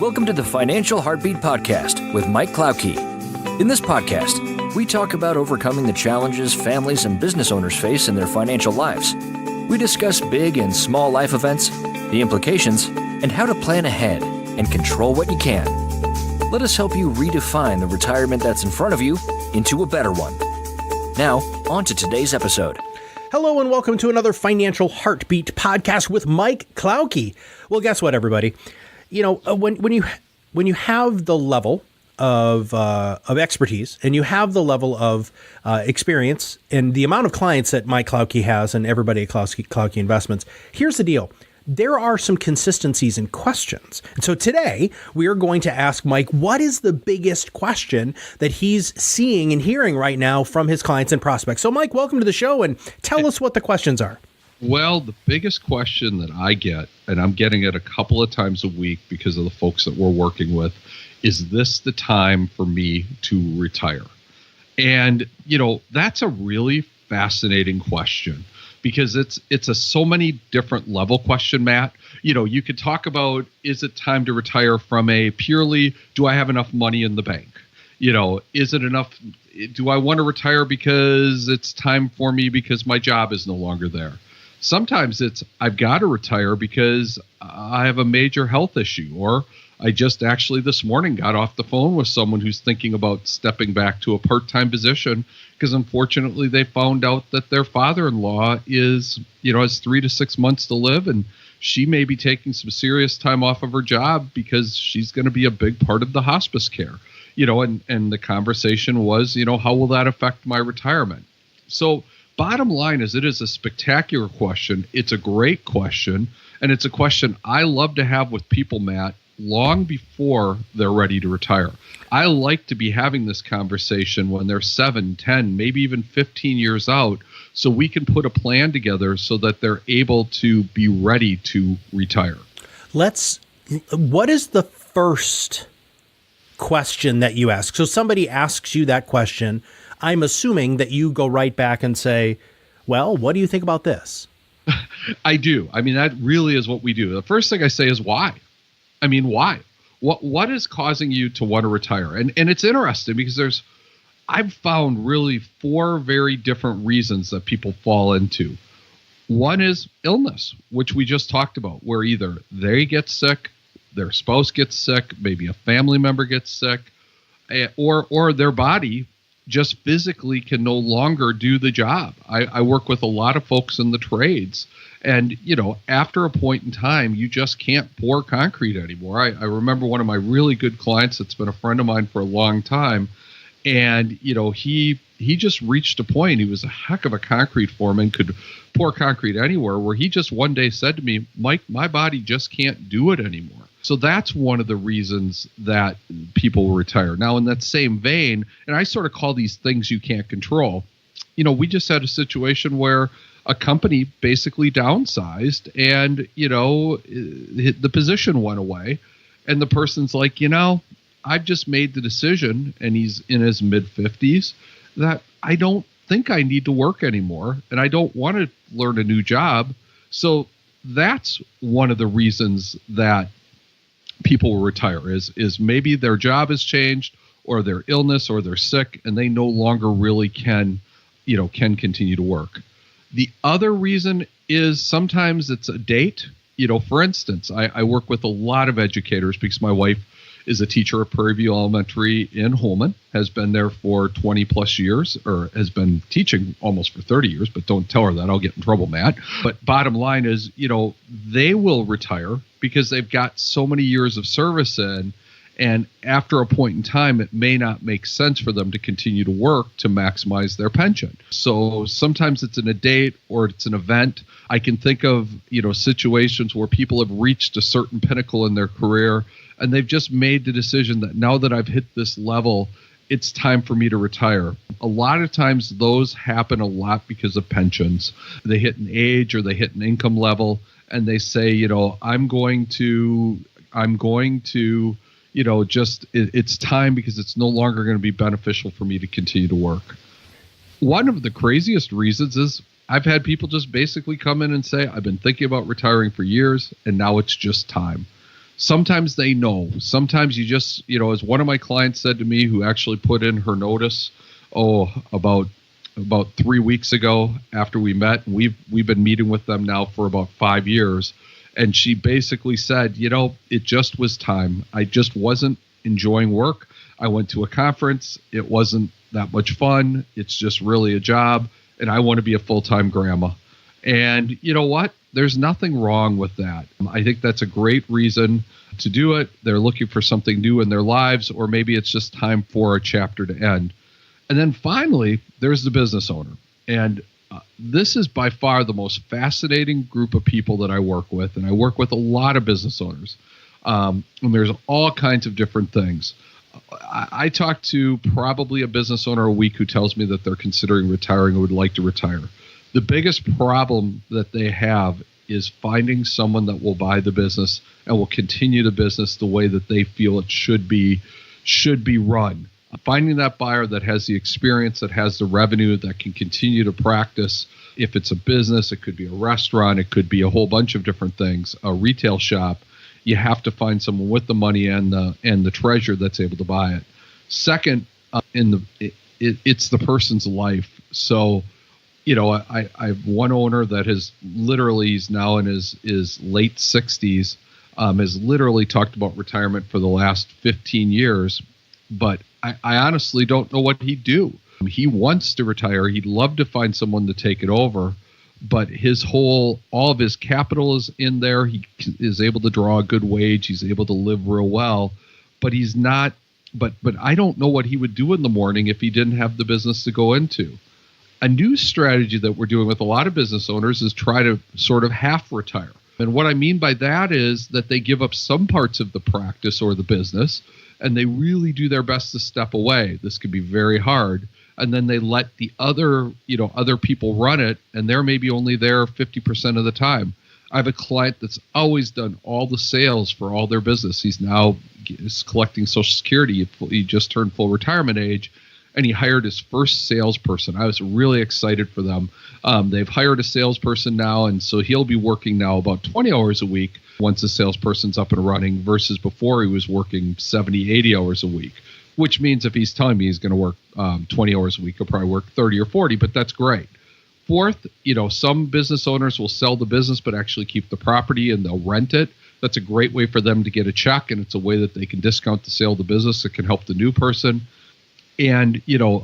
Welcome to the Financial Heartbeat Podcast with Mike Klauke. In this podcast, we talk about overcoming the challenges families and business owners face in their financial lives. We discuss big and small life events, the implications, and how to plan ahead and control what you can. Let us help you redefine the retirement that's in front of you into a better one. Now, on to today's episode. Hello and welcome to another Financial Heartbeat Podcast with Mike Klauke. Well, guess what, everybody? You know, when you have the level of expertise and you have the level of experience and the amount of clients that Mike Klauke has and everybody at Klauke Investments, here's the deal. There are some consistencies in questions. And so today we are going to ask Mike, what is the biggest question that he's seeing and hearing right now from his clients and prospects? So Mike, welcome to the show and tell us what the questions are. Well, the biggest question that I get, and I'm getting it a couple of times a week because of the folks that we're working with, is this the time for me to retire? And, you know, that's a really fascinating question because it's a so many different level question, Matt. You know, you could talk about, is it time to retire from a purely, do I have enough money in the bank? You know, is it enough? Do I want to retire because it's time for me because my job is no longer there? Sometimes it's, I've got to retire because I have a major health issue, or I just actually this morning got off the phone with someone who's thinking about stepping back to a part-time position because unfortunately they found out that their father-in-law has 3 to 6 months to live, and she may be taking some serious time off of her job because she's going to be a big part of the hospice care. You know, and the conversation was, you know, how will that affect my retirement? So bottom line is, it is a spectacular question. It's a great question. And it's a question I love to have with people, Matt, long before they're ready to retire. I like to be having this conversation when they're 7, 10, maybe even 15 years out, so we can put a plan together so that they're able to be ready to retire. What is the first question that you ask? So somebody asks you that question. I'm assuming that you go right back and say, well, what do you think about this? I do. I mean, that really is what we do. The first thing I say is why? I mean, why? What is causing you to want to retire? And it's interesting because I've found really 4 very different reasons that people fall into. One is illness, which we just talked about, where either they get sick, their spouse gets sick, maybe a family member gets sick, or their body just physically can no longer do the job. I work with a lot of folks in the trades, and, you know, after a point in time, you just can't pour concrete anymore. I remember one of my really good clients that's been a friend of mine for a long time, and, you know, he just reached a point, he was a heck of a concrete foreman, could pour concrete anywhere, where he just one day said to me, Mike, my body just can't do it anymore. So that's one of the reasons that people will retire. Now, in that same vein, and I sort of call these things you can't control, you know, we just had a situation where a company basically downsized and, you know, the position went away. And the person's like, you know, I've just made the decision, and he's in his mid-50s, that I don't think I need to work anymore, and I don't want to learn a new job. So that's one of the reasons that people will retire is maybe their job has changed, or their illness, or they're sick, and they no longer really can continue to work. The other reason is sometimes it's a date. You know, for instance, I work with a lot of educators because my wife is a teacher at Prairie View Elementary in Holman, has been there for 20 plus years, or has been teaching almost for 30 years, but don't tell her that, I'll get in trouble, Matt. But bottom line is, you know, they will retire because they've got so many years of service in, and after a point in time, it may not make sense for them to continue to work to maximize their pension. So sometimes it's in a date or it's an event. I can think of, you know, situations where people have reached a certain pinnacle in their career, and they've just made the decision that now that I've hit this level, it's time for me to retire. A lot of times those happen a lot because of pensions. They hit an age or they hit an income level, and they say, you know, I'm going to, you know, just it's time because it's no longer going to be beneficial for me to continue to work. One of the craziest reasons is I've had people just basically come in and say, I've been thinking about retiring for years, and now it's just time. Sometimes they know. Sometimes you just, as one of my clients said to me, who actually put in her notice, about 3 weeks ago after we met, and we've been meeting with them now for about 5 years. And she basically said, it just was time. I just wasn't enjoying work. I went to a conference. It wasn't that much fun. It's just really a job. And I want to be a full-time grandma. And you know what? There's nothing wrong with that. I think that's a great reason to do it. They're looking for something new in their lives, or maybe it's just time for a chapter to end. And then finally, there's the business owner. And this is by far the most fascinating group of people that I work with. And I work with a lot of business owners. And there's all kinds of different things. I talk to probably a business owner a week who tells me that they're considering retiring or would like to retire. The biggest problem that they have is finding someone that will buy the business and will continue the business the way that they feel it should be run. Finding that buyer that has the experience, that has the revenue, that can continue to practice. If it's a business, it could be a restaurant, it could be a whole bunch of different things, a retail shop. You have to find someone with the money and the treasure that's able to buy it. Second, it's the person's life. So, I have one owner that has literally, he's now in his late 60s, has literally talked about retirement for the last 15 years, but I honestly don't know what he'd do. He wants to retire. He'd love to find someone to take it over, but all of his capital is in there. He is able to draw a good wage. He's able to live real well, but he's not, but I don't know what he would do in the morning if he didn't have the business to go into. A new strategy that we're doing with a lot of business owners is try to sort of half retire. And what I mean by that is that they give up some parts of the practice or the business, and they really do their best to step away. This can be very hard. And then they let the other people run it, and they're maybe only there 50% of the time. I have a client that's always done all the sales for all their business. He's now collecting Social Security. He just turned full retirement age, and he hired his first salesperson. I was really excited for them. They've hired a salesperson now, and so he'll be working now about 20 hours a week once the salesperson's up and running, versus before he was working 70, 80 hours a week, which means if he's telling me he's going to work 20 hours a week, he'll probably work 30 or 40, but that's great. Fourth, some business owners will sell the business but actually keep the property and they'll rent it. That's a great way for them to get a check, and it's a way that they can discount the sale of the business. It can help the new person. And,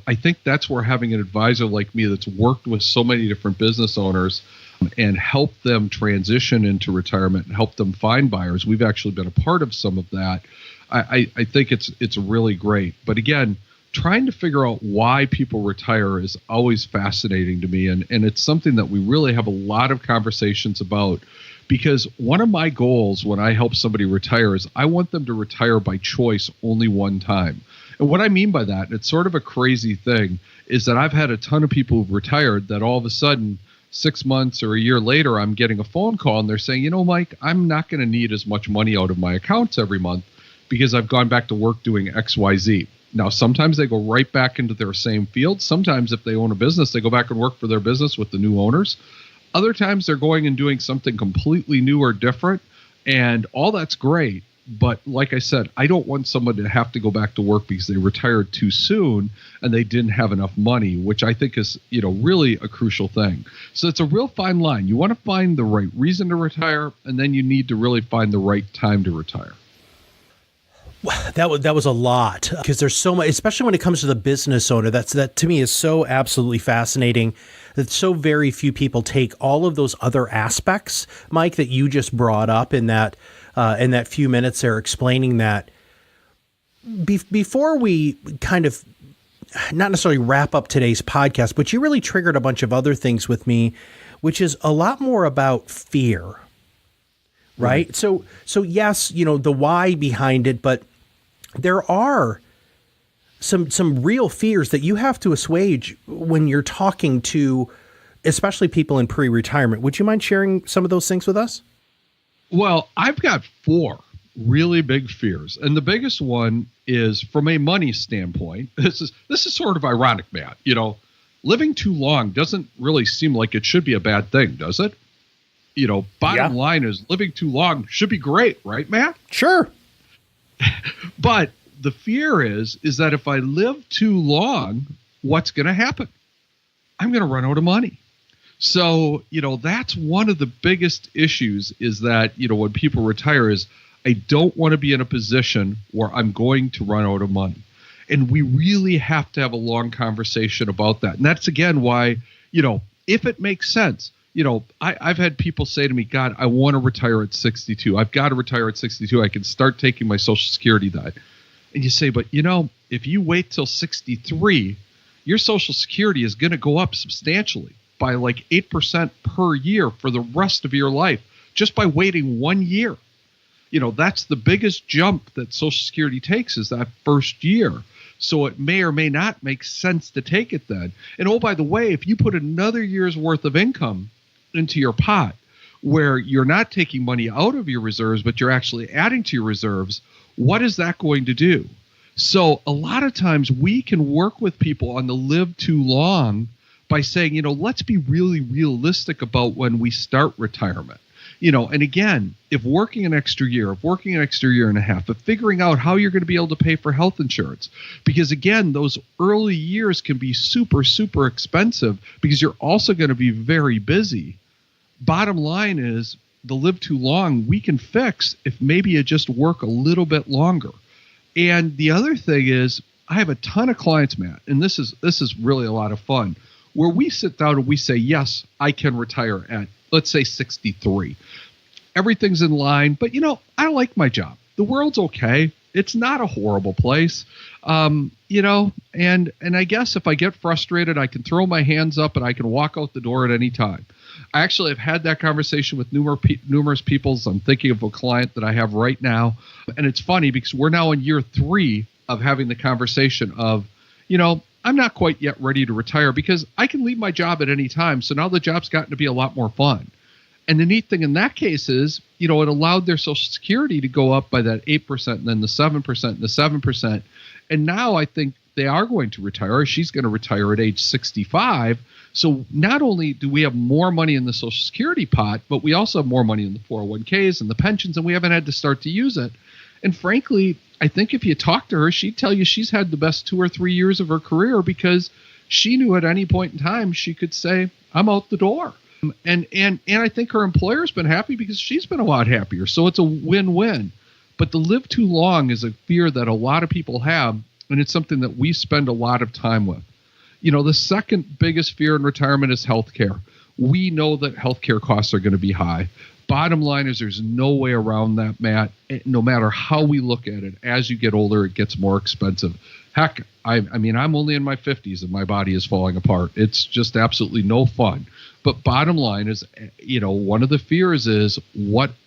I think that's where having an advisor like me that's worked with so many different business owners and help them transition into retirement and help them find buyers. We've actually been a part of some of that. I think it's really great. But again, trying to figure out why people retire is always fascinating to me. And it's something that we really have a lot of conversations about, because one of my goals when I help somebody retire is I want them to retire by choice only one time. And what I mean by that, and it's sort of a crazy thing, is that I've had a ton of people who've retired that all of a sudden 6 months or a year later, I'm getting a phone call and they're saying, Mike, I'm not going to need as much money out of my accounts every month because I've gone back to work doing X, Y, Z. Now, sometimes they go right back into their same field. Sometimes if they own a business, they go back and work for their business with the new owners. Other times they're going and doing something completely new or different, and all that's great. But like I said, I don't want someone to have to go back to work because they retired too soon and they didn't have enough money, which I think is, really a crucial thing. So it's a real fine line. You want to find the right reason to retire, and then you need to really find the right time to retire. That was a lot, because there's so much, especially when it comes to the business owner. That to me is so absolutely fascinating, that so very few people take all of those other aspects, Mike, that you just brought up in that few minutes there, explaining that. Before we kind of not necessarily wrap up today's podcast, but you really triggered a bunch of other things with me, which is a lot more about fear, right? So yes, the why behind it, but there are some real fears that you have to assuage when you're talking to, especially people in pre-retirement. Would you mind sharing some of those things with us? Well, I've got 4 really big fears. And the biggest one is from a money standpoint. This is sort of ironic, Matt. Living too long doesn't really seem like it should be a bad thing, does it? Bottom line is living too long should be great, right, Matt? Sure. But the fear is that if I live too long, what's going to happen? I'm going to run out of money. So, that's one of the biggest issues is that, when people retire is I don't want to be in a position where I'm going to run out of money. And we really have to have a long conversation about that. And that's, again, why, if it makes sense, I've had people say to me, God, I want to retire at 62. I've got to retire at 62. I can start taking my Social Security then. And you say, but, if you wait till 63, your Social Security is going to go up substantially by like 8% per year for the rest of your life, just by waiting 1 year. That's the biggest jump that Social Security takes is that first year. So it may or may not make sense to take it then. And oh, by the way, if you put another year's worth of income into your pot where you're not taking money out of your reserves, but you're actually adding to your reserves, what is that going to do? So a lot of times we can work with people on the live too long by saying, let's be really realistic about when we start retirement. And again, if working an extra year and a half, but figuring out how you're going to be able to pay for health insurance, because again, those early years can be super, super expensive because you're also going to be very busy. Bottom line is the live too long we can fix if maybe you just work a little bit longer. And the other thing is I have a ton of clients, Matt, and this is really a lot of fun, where we sit down and we say, yes, I can retire at, let's say, 63. Everything's in line, but I like my job. The world's okay. It's not a horrible place. And I guess if I get frustrated, I can throw my hands up and I can walk out the door at any time. I actually have had that conversation with numerous people. I'm thinking of a client that I have right now. And it's funny because we're now in year 3 of having the conversation of, I'm not quite yet ready to retire because I can leave my job at any time. So now the job's gotten to be a lot more fun. And the neat thing in that case is, it allowed their Social Security to go up by that 8% and then the 7% and the 7%. And now I think they are going to retire. She's going to retire at age 65. So not only do we have more money in the Social Security pot, but we also have more money in the 401ks and the pensions, and we haven't had to start to use it. And frankly, I think if you talk to her, she'd tell you she's had the best 2 or 3 years of her career because she knew at any point in time she could say, I'm out the door. And I think her employer's been happy because she's been a lot happier. So it's a win-win. But the live too long is a fear that a lot of people have, and it's something that we spend a lot of time with. The second biggest fear in retirement is healthcare. We know that healthcare costs are going to be high. Bottom line is there's no way around that, Matt. No matter how we look at it, as you get older, it gets more expensive. Heck, I'm only in my 50s and my body is falling apart. It's just absolutely no fun. But bottom line is, one of the fears is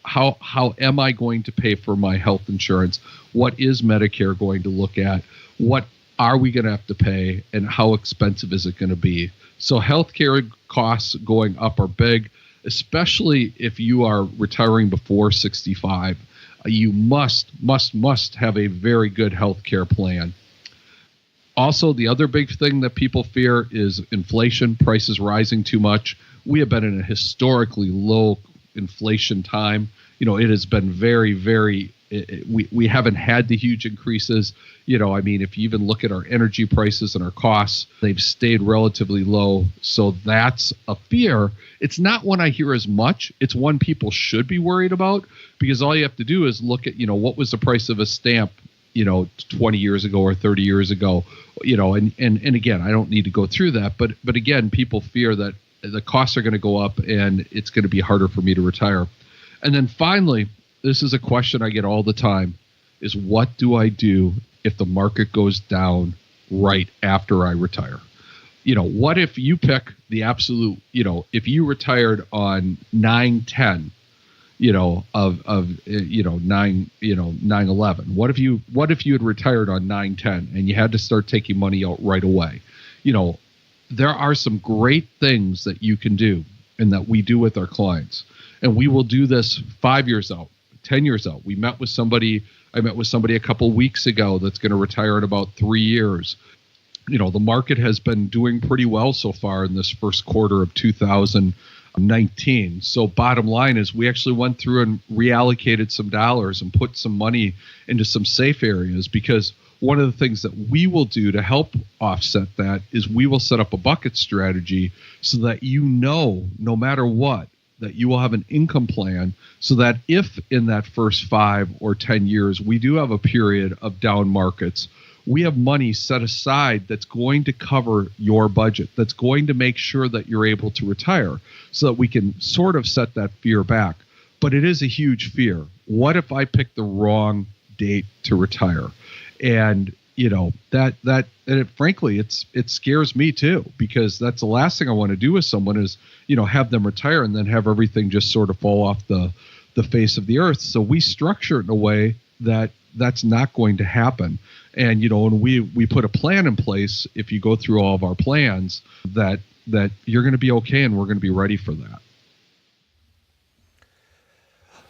how am I going to pay for my health insurance? What is Medicare going to look at? What are we going to have to pay? And how expensive is it going to be? So healthcare costs going up are big, especially if you are retiring before 65. You must have a very good healthcare plan. Also, the other big thing that people fear is inflation, prices rising too much. We have been in a historically low inflation time. It has been very, very, we haven't had the huge increases. If you even look at our energy prices and our costs, they've stayed relatively low. So that's a fear. It's not one I hear as much. It's one people should be worried about because all you have to do is look at, what was the price of a stamp 20 years ago or 30 years ago, and again, I don't need to go through that, but again, people fear that the costs are going to go up and it's going to be harder for me to retire. And then finally, this is a question I get all the time is what do I do if the market goes down right after I retire? What if you pick the absolute, if you retired on 9/10, of 9/11. What if you had retired on 9/10 and you had to start taking money out right away? There are some great things that you can do and that we do with our clients. And we will do this 5 years out, 10 years out. I met with somebody a couple weeks ago that's going to retire in about 3 years. The market has been doing pretty well so far in this first quarter of 2000. 19. So bottom line is we actually went through and reallocated some dollars and put some money into some safe areas, because one of the things that we will do to help offset that is we will set up a bucket strategy so that no matter what, that you will have an income plan, so that if in that first 5 or 10 years we do have a period of down markets, we have money set aside that's going to cover your budget, that's going to make sure that you're able to retire, so that we can sort of set that fear back. But it is a huge fear. What if I pick the wrong date to retire? And frankly, it scares me too, because that's the last thing I want to do with someone is, have them retire and then have everything just sort of fall off the face of the earth. So we structure it in a way that that's not going to happen. And, when we put a plan in place, if you go through all of our plans, that you're going to be okay, and we're going to be ready for that.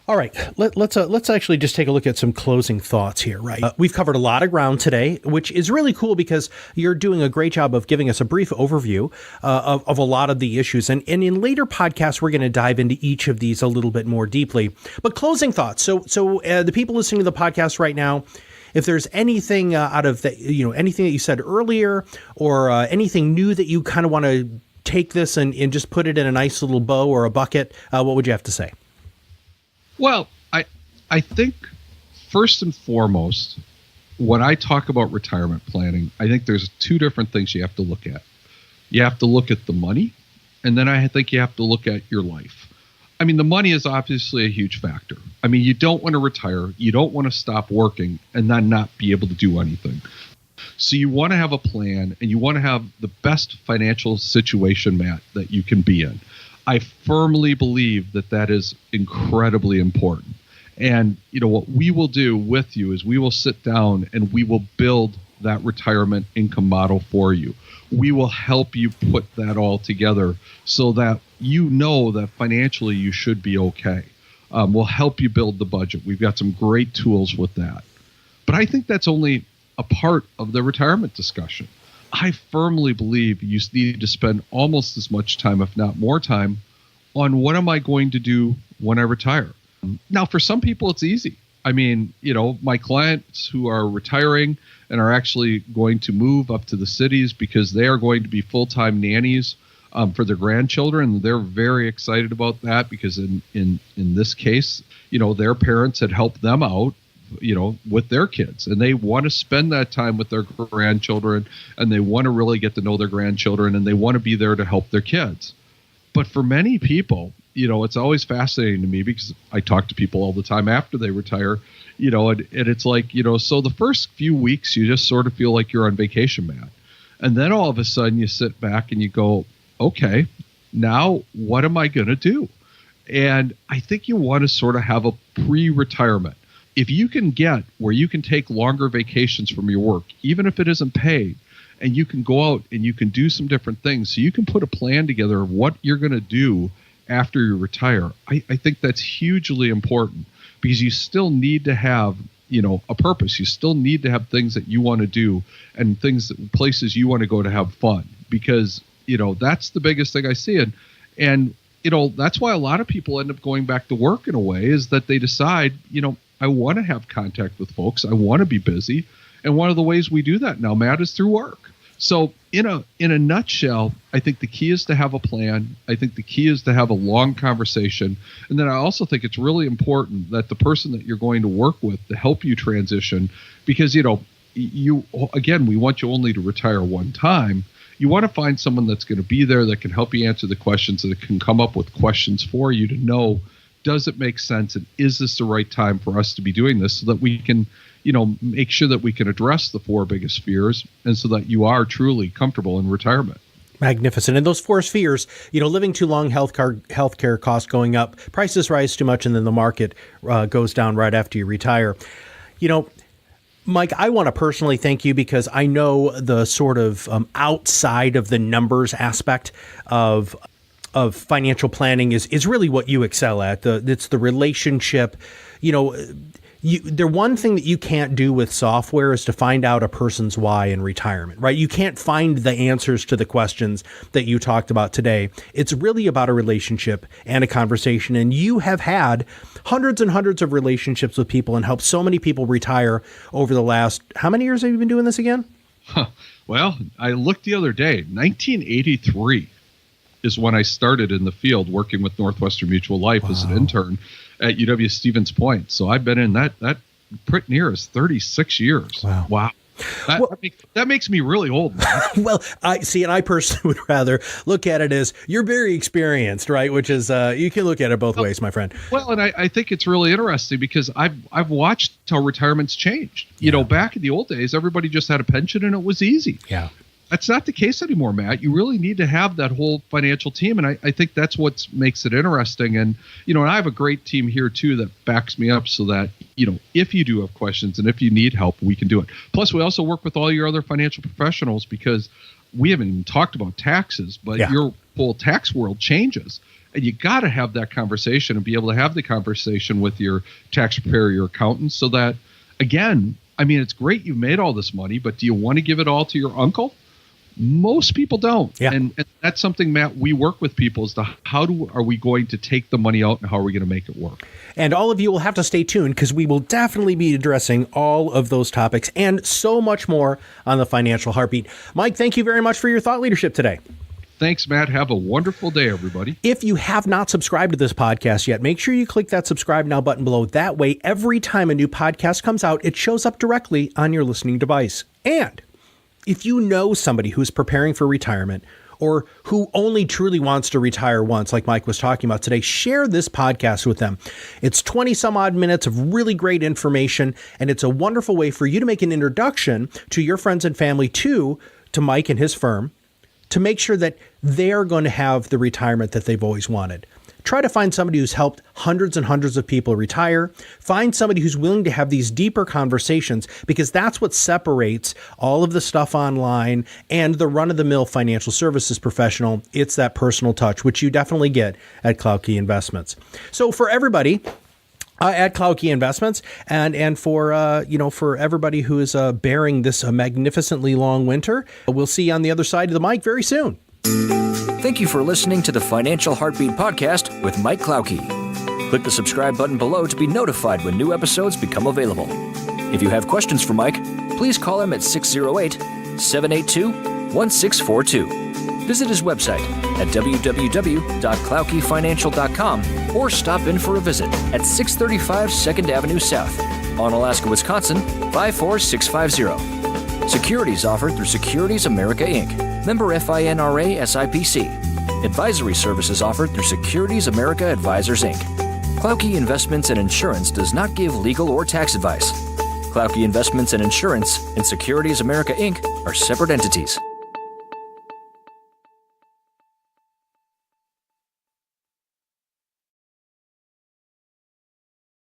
All right, let's actually just take a look at some closing thoughts here, right? We've covered a lot of ground today, which is really cool because you're doing a great job of giving us a brief overview of a lot of the issues. And in later podcasts, we're going to dive into each of these a little bit more deeply. But closing thoughts. So the people listening to the podcast right now, if there's anything out of that, anything that you said earlier, or anything new that you kind of want to take this and just put it in a nice little bow or a bucket, what would you have to say? Well, I think first and foremost, when I talk about retirement planning, I think there's 2 different things you have to look at. You have to look at the money, and then I think you have to look at your life. I mean, the money is obviously a huge factor. I mean, you don't want to retire, you don't want to stop working and then not be able to do anything. So you want to have a plan, and you want to have the best financial situation, Matt, that you can be in. I firmly believe that is incredibly important. And, what we will do with you is we will sit down and we will build that retirement income model for you. We will help you put that all together so that that financially you should be okay. We'll help you build the budget. We've got some great tools with that. But I think that's only a part of the retirement discussion. I firmly believe you need to spend almost as much time, if not more time, on what am I going to do when I retire. Now, for some people, it's easy. I mean, my clients who are retiring and are actually going to move up to the cities because they are going to be full-time nannies for their grandchildren. They're very excited about that because in this case, their parents had helped them out with their kids, and they want to spend that time with their grandchildren, and they want to really get to know their grandchildren, and they want to be there to help their kids. But for many people, it's always fascinating to me because I talk to people all the time after they retire, and it's like, so the first few weeks you just sort of feel like you're on vacation, Matt. And then all of a sudden you sit back and you go, okay, now what am I going to do? And I think you want to sort of have a pre-retirement. If you can get where you can take longer vacations from your work, even if it isn't paid, and you can go out and you can do some different things, so you can put a plan together of what you're going to do after you retire, I think that's hugely important, because you still need to have, a purpose. You still need to have things that you want to do and places you want to go to have fun, because, that's the biggest thing I see. And that's why a lot of people end up going back to work in a way, is that they decide, I want to have contact with folks. I want to be busy. And one of the ways we do that now, Matt, is through work. So in a nutshell, I think the key is to have a plan. I think the key is to have a long conversation. And then I also think it's really important that the person that you're going to work with to help you transition, because, we want you only to retire one time. You want to find someone that's going to be there, that can help you answer the questions, that can come up with questions for you to know, does it make sense? And is this the right time for us to be doing this, so that we can, make sure that we can address the 4 biggest fears, and so that you are truly comfortable in retirement. Magnificent. And those 4 fears, living too long, healthcare costs going up, prices rise too much, and then the market goes down right after you retire. Mike, I want to personally thank you, because I know the sort of outside of the numbers aspect of financial planning is really what you excel at. It's the relationship. the one thing that you can't do with software is to find out a person's why in retirement, right? You can't find the answers to the questions that you talked about today. It's really about a relationship and a conversation. And you have had hundreds and hundreds of relationships with people and helped so many people retire over the last, how many years have you been doing this again? Well, I looked the other day, 1983 is when I started in the field working with Northwestern Mutual Life as an intern at UW-Stevens Point. So I've been in that pretty near as 36 years. Wow. That makes me really old, man. Well, I personally would rather look at it as you're very experienced, right? Which is, you can look at it both ways, my friend. Well, and I think it's really interesting because I've watched how retirement's changed. You know, back in the old days, everybody just had a pension and it was easy. Yeah. That's not the case anymore, Matt. You really need to have that whole financial team. And I think that's what makes it interesting. And, and I have a great team here, too, that backs me up so that, if you do have questions and if you need help, we can do it. Plus, we also work with all your other financial professionals because we haven't even talked about taxes, but your whole tax world changes. And you got to have that conversation and be able to have the conversation with your tax preparer, your accountant, so that, again, it's great you made all this money, but do you want to give it all to your uncle? Most people don't. Yeah. And that's something, Matt, we work with people as to are we going to take the money out and how are we going to make it work? And all of you will have to stay tuned because we will definitely be addressing all of those topics and so much more on the Financial Heartbeat. Mike, thank you very much for your thought leadership today. Thanks, Matt. Have a wonderful day, everybody. If you have not subscribed to this podcast yet, make sure you click that subscribe now button below. That way, every time a new podcast comes out, it shows up directly on your listening device. And if you know somebody who's preparing for retirement or who only truly wants to retire once, like Mike was talking about today, share this podcast with them. It's 20 some odd minutes of really great information, and it's a wonderful way for you to make an introduction to your friends and family to Mike and his firm to make sure that they're going to have the retirement that they've always wanted. Try to find somebody who's helped hundreds and hundreds of people retire. Find somebody who's willing to have these deeper conversations, because that's what separates all of the stuff online and the run-of-the-mill financial services professional. It's that personal touch, which you definitely get at Klauke Investments. So for everybody at Klauke Investments and for everybody who is bearing this magnificently long winter, we'll see you on the other side of the mic very soon. Thank you for listening to the Financial Heartbeat Podcast with Mike Klauke. Click the subscribe button below to be notified when new episodes become available. If you have questions for Mike, please call him at 608-782-1642. Visit his website at www.klaukefinancial.com or stop in for a visit at 635 2nd Avenue South, Onalaska, Wisconsin, 54650. Securities offered through Securities America, Inc., member FINRA SIPC. Advisory services offered through Securities America Advisors, Inc. Klauke Investments and Insurance does not give legal or tax advice. Klauke Investments and Insurance and Securities America, Inc. are separate entities.